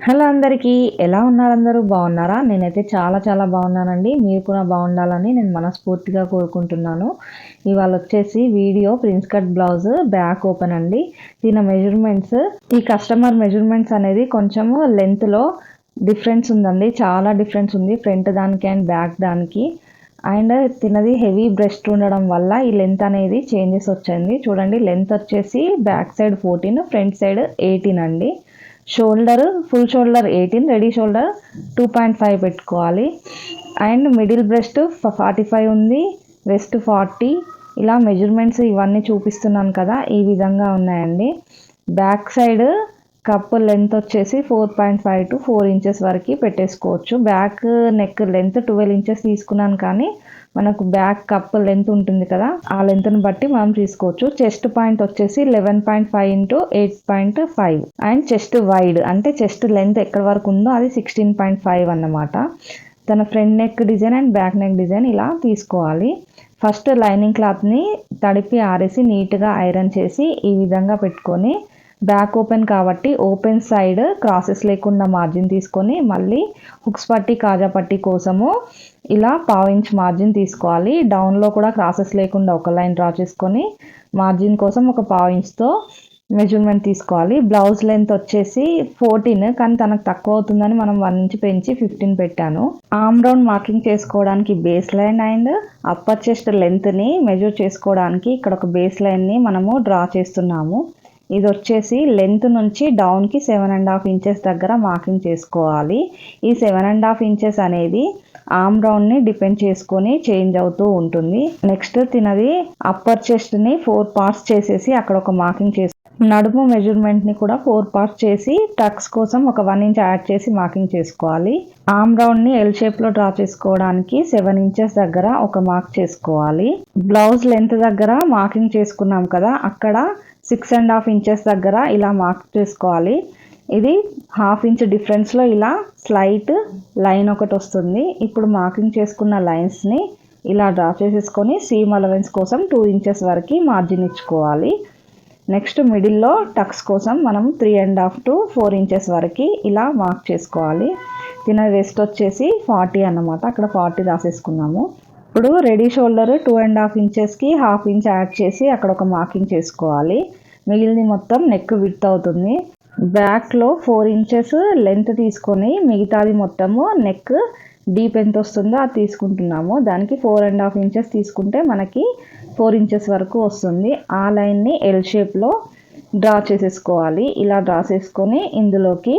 Hello అందరికీ, ఎలా ఉన్నారు? అందరూ బాగున్నారా? నేనైతే చాలా బాగున్నానండి. మీరు కూడా బాగుండాలని నేను మనస్ఫూర్తిగా కోరుకుంటున్నాను. ఇవాళ వచ్చేసి video prince cut blouse back open అండి. దీని మెజర్మెంట్స్, ఈ కస్టమర్ మెజర్మెంట్స్ అనేది కొంచెము లెంత్లో డిఫరెన్స్ ఉందండి. చాలా డిఫరెన్స్ ఉంది ఫ్రంట్ దానికి అండ్ బ్యాక్ దానికి. అండ్ తినది హెవీ బ్రెస్ట్ ఉండడం వల్ల ఈ లెంత్ అనేది చేంజెస్ వచ్చింది. చూడండి, లెంత్ వచ్చేసి బ్యాక్ సైడ్ 14, ఫ్రంట్ సైడ్ 18 అండి. Shoulder, full shoulder 18, ready shoulder 2.5 పెట్టుకోవాలి. అండ్ మిడిల్ బ్రెస్ట్ 45 ఉంది, వెస్ట్ 40. ఇలా మెజర్మెంట్స్ ఇవన్నీ చూపిస్తున్నాను కదా, ఈ విధంగా ఉన్నాయండి. బ్యాక్ సైడ్ కప్ లెంత్ వచ్చేసి 4.5 to 4 ఇంచెస్ వరకు పెట్టేసుకోవచ్చు. బ్యాక్ నెక్ లెంత్ 12 ఇంచెస్ తీసుకున్నాను, కానీ మనకు బ్యాక్ కప్ లెంత్ ఉంటుంది కదా, ఆ లెంత్ని బట్టి మనం తీసుకోవచ్చు. చెస్ట్ పాయింట్ వచ్చేసి 11.5 into 8.5. అండ్ చెస్ట్ వైడ్ అంటే చెస్ట్ లెంత్ ఎక్కడ వరకు ఉందో అది 16.5 అన్నమాట. తన front neck design and back neck design ఇలా తీసుకోవాలి. ఫస్ట్ లైనింగ్ క్లాత్ని తడిపి ఆరేసి నీట్గా ఐరన్ చేసి ఈ విధంగా పెట్టుకొని, బ్యాక్ ఓపెన్ కాబట్టి ఓపెన్ సైడ్ క్రాసెస్ లేకుండా మార్జిన్ తీసుకొని, మళ్ళీ హుక్స్ పట్టి కాజా పట్టి కోసము ఇలా 1/2 ఇంచ్ మార్జిన్ తీసుకోవాలి. డౌన్లో కూడా క్రాసెస్ లేకుండా ఒక లైన్ డ్రా చేసుకొని మార్జిన్ కోసం ఒక 1/2 ఇంచ్తో మెజర్మెంట్ తీసుకోవాలి. బ్లౌజ్ లెంత్ వచ్చేసి 14, కానీ తనకు తక్కువ అవుతుందని మనం 1 ఇంచ్ పెంచి 15 పెట్టాను. ఆర్మ్ రౌండ్ మార్కింగ్ చేసుకోవడానికి base line and upper chest లెంత్ని మెజర్ చేసుకోవడానికి ఇక్కడ ఒక బేస్ లైన్ని మనము డ్రా చేస్తున్నాము. ఇది వచ్చేసి లెంత్ నుంచి డౌన్కి 7.5 ఇంచెస్ దగ్గర మార్కింగ్ చేసుకోవాలి. ఈ 7.5 ఇంచెస్ అనేది ఆర్మ్ రౌండ్ని డిపెండ్ చేసుకొని చేంజ్ అవుతూ ఉంటుంది. నెక్స్ట్ తినది అప్పర్ చెస్ట్ని 4 పార్ట్స్ చేసేసి అక్కడ ఒక మార్కింగ్ చేసి, నడుము మెజర్మెంట్ని కూడా 4 పార్ట్స్ చేసి టక్స్ కోసం ఒక 1 ఇంచ్ యాడ్ చేసి మార్కింగ్ చేసుకోవాలి. ఆర్మ్ రౌండ్ని ఎల్ షేప్లో డ్రా చేసుకోవడానికి 7 ఇంచెస్ దగ్గర ఒక మార్క్ చేసుకోవాలి. బ్లౌజ్ లెంత్ దగ్గర మార్కింగ్ చేసుకున్నాం కదా, అక్కడ 6.5 ఇంచెస్ దగ్గర ఇలా మార్క్ చేసుకోవాలి. ఇది 1/2 ఇంచ్ డిఫరెన్స్లో ఇలా స్లైట్ లైన్ ఒకటి వస్తుంది. ఇప్పుడు మార్కింగ్ చేసుకున్న లైన్స్ని ఇలా డ్రా చేసేసుకొని సీమ్ అలవెన్స్ కోసం 2 ఇంచెస్ వరకు మార్జిన్ ఇచ్చుకోవాలి. నెక్స్ట్ మిడిల్లో టక్స్ కోసం మనం 3.5 to 4 ఇంచెస్ వరకు ఇలా మార్క్ చేసుకోవాలి. దీని వెస్ట్ వచ్చేసి 40 అన్నమాట, అక్కడ 40 రాసేసుకున్నాము. ఇప్పుడు రెడీ షోల్డర్ 2.5 ఇంచెస్కి 1/2 ఇంచ్ యాడ్ చేసి అక్కడ ఒక మార్కింగ్ చేసుకోవాలి. మిగిలింది మొత్తం నెక్ విడ్త్ అవుతుంది. బ్యాక్లో 4 ఇంచెస్ లెంత్ తీసుకొని మిగతాది మొత్తము నెక్ డీప్ ఎంత వస్తుందో అది తీసుకుంటున్నాము. దానికి 4.5 ఇంచెస్ తీసుకుంటే మనకి 4 ఇంచెస్ వరకు వస్తుంది. ఆ లైన్ని ఎల్ షేప్లో డ్రా చేసేసుకోవాలి. ఇలా డ్రా చేసుకొని ఇందులోకి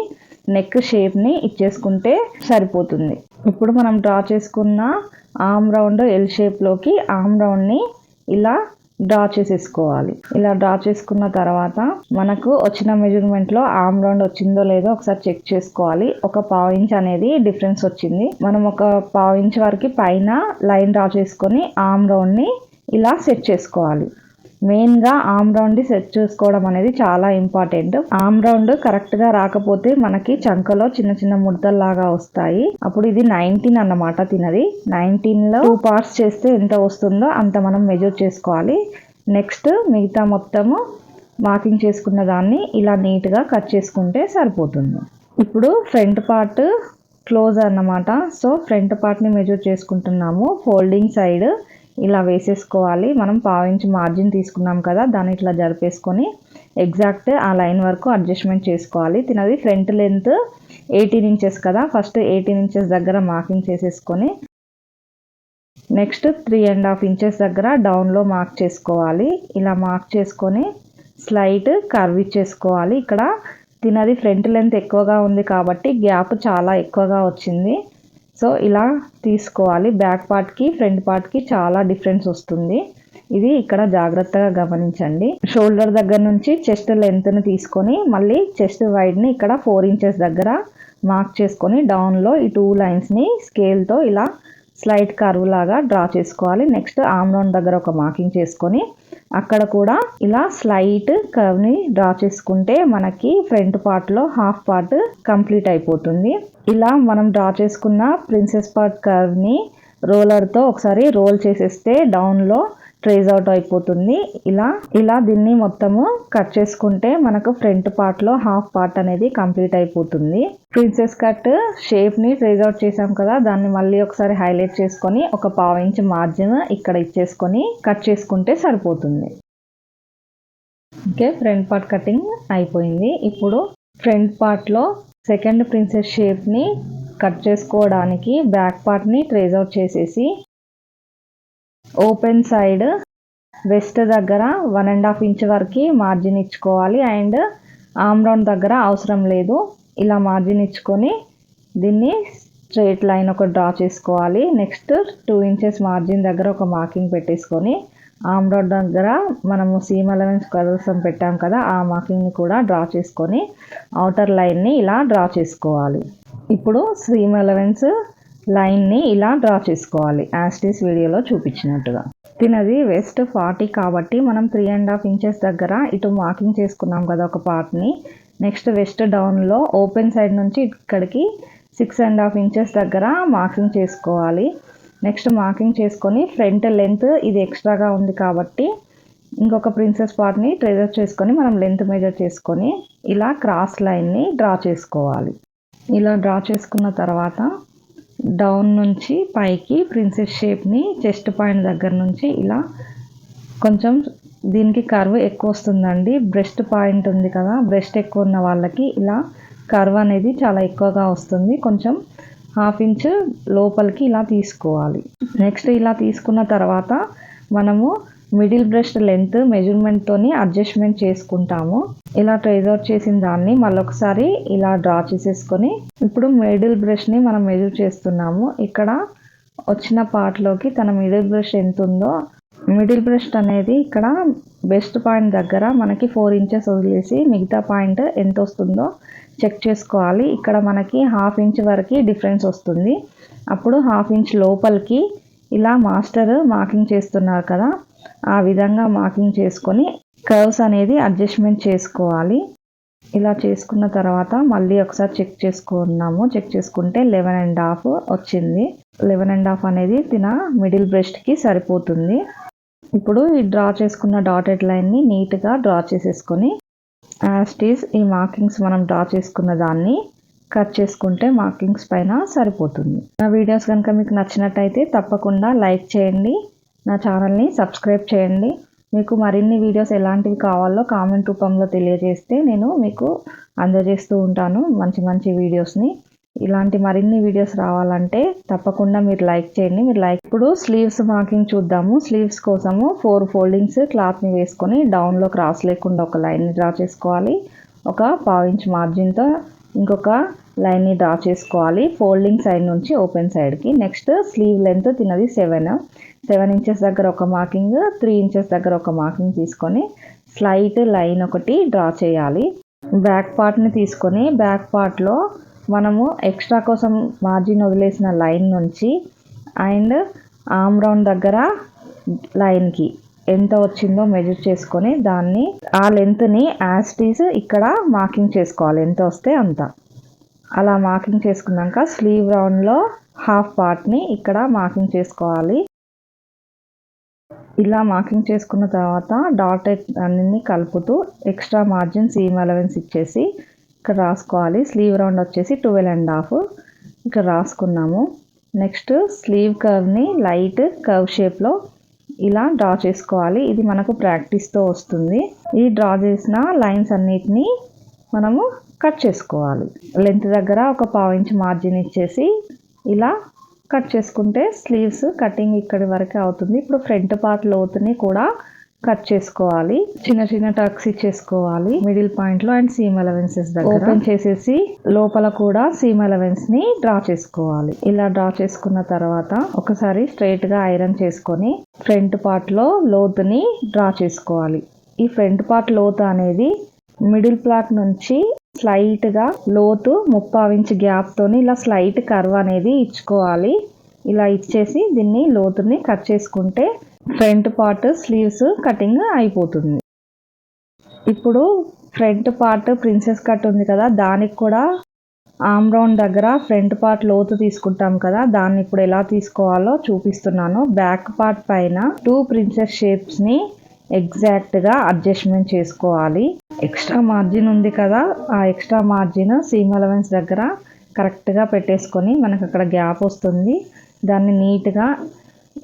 నెక్ షేప్ని ఇచ్చేసుకుంటే సరిపోతుంది. ఇప్పుడు మనం డ్రా చేసుకున్న ఆర్మ్ రౌండ్ ఎల్ షేప్లోకి ఆర్మ్ రౌండ్ని ఇలా డ్రా చేసేసుకోవాలి. ఇలా డ్రా చేసుకున్న తర్వాత మనకు వచ్చిన మెజర్మెంట్లో ఆర్మ్ రౌండ్ వచ్చిందో లేదో ఒకసారి చెక్ చేసుకోవాలి. ఒక 1/2 ఇంచ్ అనేది డిఫరెన్స్ వచ్చింది. మనం ఒక 1/2 ఇంచ్ వరకు పైన లైన్ డ్రా చేసుకొని ఆర్మ్ రౌండ్ని ఇలా సెట్ చేసుకోవాలి. మెయిన్గా ఆర్మ్ రౌండ్ సెట్ చేసుకోవడం అనేది చాలా ఇంపార్టెంట్. ఆర్మ్ రౌండ్ కరెక్ట్గా రాకపోతే మనకి చంకలో చిన్న ముడతల్లాగా వస్తాయి. అప్పుడు ఇది 19 అన్నమాట. తినది 19లో 2 పార్ట్స్ చేస్తే ఎంత వస్తుందో అంత మనం మెజర్ చేసుకోవాలి. నెక్స్ట్ మిగతా మొత్తము మార్కింగ్ చేసుకున్న దాన్ని ఇలా నీట్గా కట్ చేసుకుంటే సరిపోతుంది. ఇప్పుడు ఫ్రంట్ పార్ట్ క్లోజ్ అన్నమాట. సో ఫ్రంట్ పార్ట్ని మెజర్ చేసుకుంటున్నాము. ఫోల్డింగ్ సైడ్ ఇలా వేసేసుకోవాలి. మనం 1/2 ఇంచ్ మార్జిన్ తీసుకున్నాం కదా, దాన్ని ఇట్లా జరిపేసుకొని ఎగ్జాక్ట్ ఆ లైన్ వరకు అడ్జస్ట్మెంట్ చేసుకోవాలి. తినది ఫ్రంట్ లెంత్ 18 ఇంచెస్ కదా, ఫస్ట్ 18 ఇంచెస్ దగ్గర మార్కింగ్ చేసేసుకొని నెక్స్ట్ 3.5 ఇంచెస్ దగ్గర డౌన్లో మార్క్ చేసుకోవాలి. ఇలా మార్క్ చేసుకొని స్లైట్ కర్వ్ ఇచ్చేసుకోవాలి. ఇక్కడ తినది ఫ్రంట్ లెంత్ ఎక్కువగా ఉంది కాబట్టి గ్యాప్ చాలా ఎక్కువగా వచ్చింది. సో ఇలా తీసుకోవాలి. బ్యాక్ పార్ట్కి ఫ్రంట్ పార్ట్కి చాలా డిఫరెన్స్ వస్తుంది. ఇది ఇక్కడ జాగ్రత్తగా గమనించండి. షోల్డర్ దగ్గర నుంచి చెస్ట్ లెంత్ని తీసుకొని మళ్ళీ చెస్ట్ వైడ్ని ఇక్కడ 4 ఇంచెస్ దగ్గర మార్క్ చేసుకొని డౌన్లో ఈ 2 లైన్స్ని స్కేల్తో ఇలా స్లైట్ కర్వ్ లాగా డ్రా చేసుకోవాలి. నెక్స్ట్ ఆర్మ్ రౌండ్ దగ్గర ఒక మార్కింగ్ చేసుకొని అక్కడ కూడా ఇలా స్లైట్ కర్వ్ని డ్రా చేసుకుంటే మనకి ఫ్రంట్ పార్ట్లో హాఫ్ పార్ట్ కంప్లీట్ అయిపోతుంది. ఇలా మనం డ్రా చేసుకున్న ప్రిన్సెస్ పార్ట్ కర్వ్ని రోలర్తో ఒకసారి రోల్ చేసేస్తే డౌన్లో ట్రేస్ అవుట్ అయిపోతుంది. ఇలా దీన్ని మొత్తము కట్ చేసుకుంటే మనకు ఫ్రంట్ పార్ట్ లో హాఫ్ పార్ట్ అనేది కంప్లీట్ అయిపోతుంది. ప్రిన్సెస్ కట్ షేప్ ని ట్రేస్ అవుట్ చేసాం కదా, దాన్ని మళ్ళీ ఒకసారి హైలైట్ చేసుకొని ఒక 1/2 ఇంచ్ మార్జిన్ ఇక్కడ ఇచ్చేసుకొని కట్ చేసుకుంటే సరిపోతుంది. ఓకే, ఫ్రంట్ పార్ట్ కటింగ్ అయిపోయింది. ఇప్పుడు ఫ్రంట్ పార్ట్ లో సెకండ్ ప్రిన్సెస్ షేప్ ని కట్ చేసుకోవడానికి బ్యాక్ పార్ట్ ని ట్రేస్ అవుట్ చేసేసి ఓపెన్ సైడ్ వెస్ట్ దగ్గర 1.5 ఇంచ్ వరకు మార్జిన్ ఇచ్చుకోవాలి. అండ్ ఆమ్ రౌండ్ దగ్గర అవసరం లేదు. ఇలా మార్జిన్ ఇచ్చుకొని దీన్ని స్ట్రైట్ లైన్ ఒక డ్రా చేసుకోవాలి. నెక్స్ట్ 2 ఇంచెస్ మార్జిన్ దగ్గర ఒక మార్కింగ్ పెట్టేసుకొని ఆమ్ రౌండ్ దగ్గర మనము సీమ్ అలవెన్స్ కోసం పెట్టాం కదా, ఆ మార్కింగ్ని కూడా డ్రా చేసుకొని అవుటర్ లైన్ని ఇలా డ్రా చేసుకోవాలి. ఇప్పుడు సీమ్ అలవెన్స్ లైన్ని ఇలా డ్రా చేసుకోవాలి యాస్టీస్ వీడియోలో చూపించినట్టుగా. తినది వెస్ట్ 40 కాబట్టి మనం 3.5 ఇంచెస్ దగ్గర ఇటు మార్కింగ్ చేసుకున్నాం కదా ఒక పార్ట్ని. నెక్స్ట్ వెస్ట్ డౌన్లో ఓపెన్ సైడ్ నుంచి ఇక్కడికి 6.5 ఇంచెస్ దగ్గర మార్కింగ్ చేసుకోవాలి. నెక్స్ట్ మార్కింగ్ చేసుకొని ఫ్రంట్ లెంత్ ఇది ఎక్స్ట్రాగా ఉంది కాబట్టి ఇంకొక ప్రిన్సెస్ పార్ట్ని ట్రేస్ అవుట్ చేసుకొని మనం లెంత్ మెజర్ చేసుకొని ఇలా క్రాస్ లైన్ని డ్రా చేసుకోవాలి. ఇలా డ్రా చేసుకున్న తర్వాత డౌన్ నుంచి పైకి ప్రిన్సెస్ షేప్ని చెస్ట్ పాయింట్ దగ్గర నుంచి ఇలా కొంచెం దీనికి కర్వ్ ఎక్కువ వస్తుందండి. బ్రెస్ట్ పాయింట్ ఉంది కదా, బ్రెస్ట్ ఎక్కువ ఉన్న వాళ్ళకి ఇలా కర్వ్ అనేది చాలా ఎక్కువగా వస్తుంది. కొంచెం 1/2 ఇంచ్ లోపలికి ఇలా తీసుకోవాలి. నెక్స్ట్ ఇలా తీసుకున్న తర్వాత మనము మిడిల్ బ్రెస్ట్ లెంత్ మెజర్మెంట్తోని అడ్జస్ట్మెంట్ చేసుకుంటాము. ఇలా ట్రేస్ అవుట్ చేసిన దాన్ని మళ్ళొకసారి ఇలా డ్రా చేసేసుకొని ఇప్పుడు మిడిల్ బ్రెస్ట్ని మనం మెజర్ చేస్తున్నాము. ఇక్కడ వచ్చిన పార్ట్లోకి తన మిడిల్ బ్రెస్ట్ ఎంత ఉందో, మిడిల్ బ్రెస్ట్ అనేది ఇక్కడ బెస్ట్ పాయింట్ దగ్గర మనకి 4 ఇంచెస్ వదిలేసి మిగతా పాయింట్ ఎంత వస్తుందో చెక్ చేసుకోవాలి. ఇక్కడ మనకి 1/2 ఇంచ్ వరకు డిఫరెన్స్ వస్తుంది. అప్పుడు 1/2 ఇంచ్ లోపలికి ఇలా మాస్టర్ మార్కింగ్ చేస్తున్నారు కదా, ఆ విధంగా మార్కింగ్ చేసుకొని కర్వ్స్ అనేది అడ్జస్ట్మెంట్ చేసుకోవాలి. ఇలా చేసుకున్న తర్వాత మళ్ళీ ఒకసారి చెక్ చేసుకున్నాము. చెక్ చేసుకుంటే 11.5 వచ్చింది. 11.5 అనేది తిన మిడిల్ బ్రెస్ట్కి సరిపోతుంది. ఇప్పుడు ఈ డ్రా చేసుకున్న డాటెడ్ లైన్ని నీట్గా డ్రా చేసేసుకొని యాస్టీస్ ఈ మార్కింగ్స్ మనం డ్రా చేసుకున్న దాన్ని కట్ చేసుకుంటే మార్కింగ్స్ పైన సరిపోతుంది. నా వీడియోస్ కనుక మీకు నచ్చినట్టయితే తప్పకుండా లైక్ చేయండి, నా ఛానల్ని సబ్స్క్రైబ్ చేయండి. మీకు మరిన్ని వీడియోస్ ఎలాంటివి కావాలో కామెంట్ రూపంలో తెలియజేస్తే నేను మీకు అందజేస్తూ ఉంటాను మంచి మంచి వీడియోస్ని. ఇలాంటి మరిన్ని వీడియోస్ రావాలంటే తప్పకుండా మీరు లైక్ చేయండి. ఇప్పుడు స్లీవ్స్ మార్కింగ్ చూద్దాము. స్లీవ్స్ కోసము 4 ఫోల్డింగ్స్ క్లాత్ని వేసుకొని డౌన్లో క్రాస్ లేకుండా ఒక లైన్ని డ్రా చేసుకోవాలి. ఒక 1/2 ఇంచ్ మార్జిన్తో ఇంకొక లైన్ని డ్రా చేసుకోవాలి ఫోల్డింగ్ సైడ్ నుంచి ఓపెన్ సైడ్కి. నెక్స్ట్ స్లీవ్ లెంత్ తినది 7 ఇంచెస్ దగ్గర ఒక మార్కింగ్, 3 ఇంచెస్ దగ్గర ఒక మార్కింగ్ తీసుకొని స్లైట్ లైన్ ఒకటి డ్రా చేయాలి. బ్యాక్ పార్ట్ని తీసుకొని బ్యాక్ పార్ట్లో మనము ఎక్స్ట్రా కోసం మార్జిన్ వదిలేసిన లైన్ నుంచి అండ్ ఆమ్ రౌండ్ దగ్గర లైన్కి ఎంత వచ్చిందో మెజర్ చేసుకొని దాన్ని ఆ లెంత్ని యాస్టీస్ ఇక్కడ మార్కింగ్ చేసుకోవాలి, ఎంత వస్తే అంత. అలా మార్కింగ్ చేసుకున్నాక స్లీవ్ రౌండ్లో హాఫ్ పార్ట్ని ఇక్కడ మార్కింగ్ చేసుకోవాలి. ఇలా మార్కింగ్ చేసుకున్న తర్వాత డాటెడ్ అన్ని కలుపుతూ ఎక్స్ట్రా మార్జిన్ సీమ్ అలవెన్స్ ఇచ్చేసి ఇక్కడ రాసుకోవాలి. స్లీవ్ రౌండ్ వచ్చేసి 12.5 ఇక్కడ రాసుకున్నాము. నెక్స్ట్ స్లీవ్ కర్వ్ని లైట్ కర్వ్ షేప్లో ఇలా డ్రా చేసుకోవాలి. ఇది మనకు ప్రాక్టీస్తో వస్తుంది. ఈ డ్రా చేసిన లైన్స్ అన్నిటినీ మనము కట్ చేసుకోవాలి. లెంత్ దగ్గర ఒక 1/2 ఇంచ్ మార్జిన్ ఇచ్చేసి ఇలా కట్ చేసుకుంటే స్లీవ్స్ కటింగ్ ఇక్కడి వరకు అవుతుంది. ఇప్పుడు ఫ్రంట్ పార్ట్ లోతుని కూడా కట్ చేసుకోవాలి. చిన్న చిన్న టక్స్ ఇచ్చేసుకోవాలి మిడిల్ పాయింట్లో అండ్ సీమ్ అలవెన్సెస్ దగ్గర ఓపెన్ చేసేసి లోపల కూడా సీమ్ అలవెన్స్ ని డ్రా చేసుకోవాలి. ఇలా డ్రా చేసుకున్న తర్వాత ఒకసారి స్ట్రైట్ గా ఐరన్ చేసుకొని ఫ్రంట్ పార్ట్ లో లోతుని డ్రా చేసుకోవాలి. ఈ ఫ్రంట్ పార్ట్ లోతు అనేది మిడిల్ పార్ట్ నుంచి స్లైట్ గా లోతు 3/4 ఇంచ్ గ్యాప్ తోని ఇలా స్లైట్ కర్వ్ అనేది ఇచ్చుకోవాలి. ఇలా ఇచ్చేసి దీన్ని లోతుని కట్ చేసుకుంటే ఫ్రంట్ పార్ట్ స్లీవ్స్ కటింగ్ అయిపోతుంది. ఇప్పుడు ఫ్రంట్ పార్ట్ ప్రిన్సెస్ కట్ ఉంది కదా, దానికి కూడా ఆమ్ రౌండ్ దగ్గర ఫ్రంట్ పార్ట్ లోతు తీసుకుంటాం కదా, దాన్ని ఇప్పుడు ఎలా తీసుకోవాలో చూపిస్తున్నాను. బ్యాక్ పార్ట్ పైన 2 ప్రిన్సెస్ షేప్స్ ని ఎగ్జాక్ట్ గా అడ్జస్ట్మెంట్ చేసుకోవాలి. ఎక్స్ట్రా మార్జిన్ ఉంది కదా, ఆ ఎక్స్ట్రా మార్జిన్ సీమ్ అలవెన్స్ దగ్గర కరెక్ట్ గా పెట్టేసుకొని మనకు అక్కడ గ్యాప్ వస్తుంది. దాన్ని నీట్ గా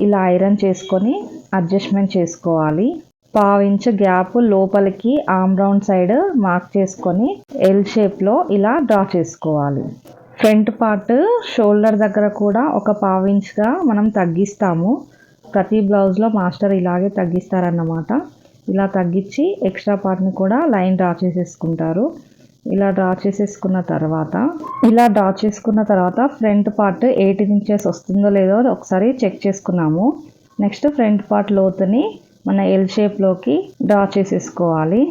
ఇలా ఐరన్ చేసుకొని అడ్జస్ట్మెంట్ చేసుకోవాలి. పావించ్ గ్యాప్ లోపలికి ఆమ్ రౌండ్ సైడ్ మార్క్ చేసుకొని ఎల్ షేప్లో ఇలా డ్రా చేసుకోవాలి. ఫ్రంట్ పార్ట్ షోల్డర్ దగ్గర కూడా ఒక పావించ్గా మనం తగ్గిస్తాము. ప్రతి బ్లౌజ్లో మాస్టర్ ఇలాగే తగ్గిస్తారన్నమాట. ఇలా తగ్గించి ఎక్స్ట్రా పార్ట్ని కూడా లైన్ డ్రా చేసేసుకుంటారు. ఇలా డ్రా చేసుకున్న తర్వాత ఫ్రంట్ పార్ట్ 18 ఇంచెస్ వస్తుందో లేదో ఒకసారి చెక్ చేసుకున్నాము. నెక్స్ట్ ఫ్రంట్ పార్ట్ లోతుని మన ఎల్ షేప్లోకి డ్రా చేసేసుకోవాలి.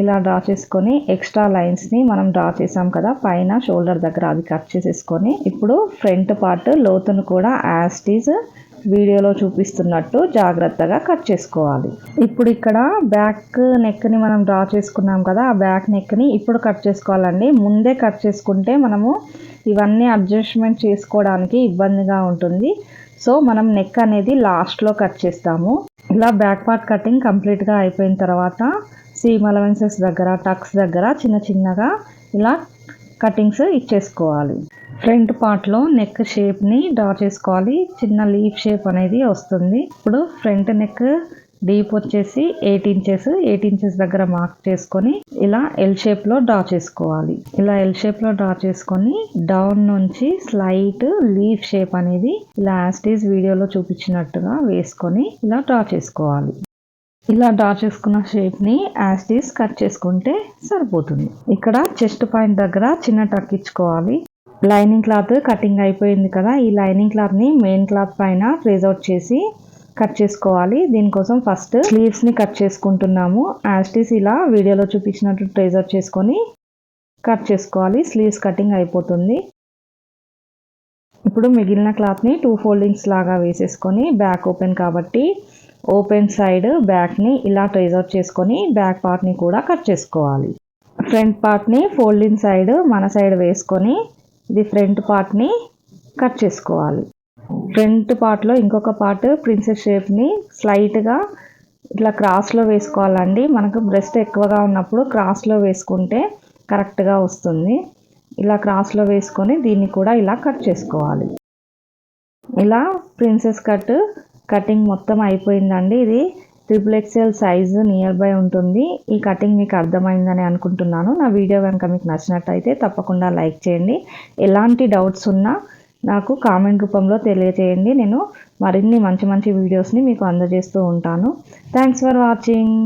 ఇలా డ్రా చేసుకొని ఎక్స్ట్రా లైన్స్ని మనం డ్రా చేసాం కదా పైన షోల్డర్ దగ్గర, అది కట్ చేసేసుకొని ఇప్పుడు ఫ్రంట్ పార్ట్ లోతును కూడా యాజ్ ఇట్ ఈజ్ వీడియోలో చూపిస్తున్నట్టు జాగ్రత్తగా కట్ చేసుకోవాలి. ఇప్పుడు ఇక్కడ బ్యాక్ నెక్ని మనం డ్రా చేసుకున్నాం కదా, ఆ బ్యాక్ నెక్ని ఇప్పుడు కట్ చేసుకోవాలండి. ముందే కట్ చేసుకుంటే మనము ఇవన్నీ అడ్జస్ట్మెంట్ చేసుకోవడానికి ఇబ్బందిగా ఉంటుంది. సో మనం నెక్ అనేది లాస్ట్లో కట్ చేస్తాము. ఇలా బ్యాక్ పార్ట్ కటింగ్ కంప్లీట్గా అయిపోయిన తర్వాత సీమ్ అలవెన్సెస్ దగ్గర, టక్స్ దగ్గర చిన్న చిన్నగా ఇలా కటింగ్స్ ఇచ్చేసుకోవాలి. ఫ్రంట్ పార్ట్లో నెక్ షేప్ని డ్రా చేసుకోవాలి. చిన్న లీఫ్ షేప్ అనేది వస్తుంది. ఇప్పుడు ఫ్రంట్ నెక్ డీప్ వచ్చేసి 8 ఇంచెస్ దగ్గర మార్క్ చేసుకొని ఇలా ఎల్ షేప్లో డ్రా చేసుకోవాలి. ఇలా ఎల్ షేప్లో డ్రా చేసుకొని డౌన్ నుంచి స్లైట్ లీఫ్ షేప్ అనేది ఇలా యాజ్ ఇట్ ఈజ్ వీడియోలో చూపించినట్టుగా వేసుకొని ఇలా డ్రా చేసుకోవాలి. ఇలా డ్రా చేసుకున్న షేప్ని యాజ్ ఇట్ ఈజ్ కట్ చేసుకుంటే సరిపోతుంది. ఇక్కడ చెస్ట్ పాయింట్ దగ్గర చిన్న టక్ ఇచ్చుకోవాలి. లైనింగ్ క్లాత్ కటింగ్ అయిపోయింది కదా, ఈ లైనింగ్ క్లాత్ని మెయిన్ క్లాత్ పైన ఫ్రేజ్ అవుట్ చేసి కట్ చేసుకోవాలి. దీనికోసం ఫస్ట్ స్లీవ్స్ని కట్ చేసుకుంటున్నాము. యాజ్ ఇట్ ఈజ్ ఇలా వీడియోలో చూపించినట్టు ఫ్రేజ్ అవుట్ చేసుకొని కట్ చేసుకోవాలి. స్లీవ్స్ కటింగ్ అయిపోతుంది. ఇప్పుడు మిగిలిన క్లాత్ని 2 ఫోల్డింగ్స్ లాగా వేసేసుకొని బ్యాక్ ఓపెన్ కాబట్టి ఓపెన్ సైడ్ బ్యాక్ని ఇలా ట్రేస్ అవుట్ చేసుకొని బ్యాక్ పార్ట్ని కూడా కట్ చేసుకోవాలి. ఫ్రంట్ పార్ట్ని ఫోల్డింగ్ సైడ్ మన సైడ్ వేసుకొని ఇది ఫ్రంట్ పార్ట్ని కట్ చేసుకోవాలి. ఫ్రంట్ పార్ట్లో ఇంకొక పార్ట్ ప్రిన్సెస్ షేప్ని స్లైట్గా ఇట్లా క్రాస్లో వేసుకోవాలండి. మనకు బ్రెస్ట్ ఎక్కువగా ఉన్నప్పుడు క్రాస్లో వేసుకుంటే కరెక్ట్గా వస్తుంది. ఇలా క్రాస్లో వేసుకొని దీన్ని కూడా ఇలా కట్ చేసుకోవాలి. ఇలా ప్రిన్సెస్ కటింగ్ మొత్తం అయిపోయిందండి. ఇది XXL సైజు నియర్ బై ఉంటుంది. ఈ కటింగ్ మీకు అర్థమైందని అనుకుంటున్నాను. నా వీడియో కనుక మీకు నచ్చినట్టయితే తప్పకుండా లైక్ చేయండి. ఎలాంటి డౌట్స్ ఉన్నా నాకు కామెంట్ రూపంలో తెలియజేయండి. నేను మరిన్ని మంచి వీడియోస్ని మీకు అందజేస్తూ ఉంటాను. Thanks for watching.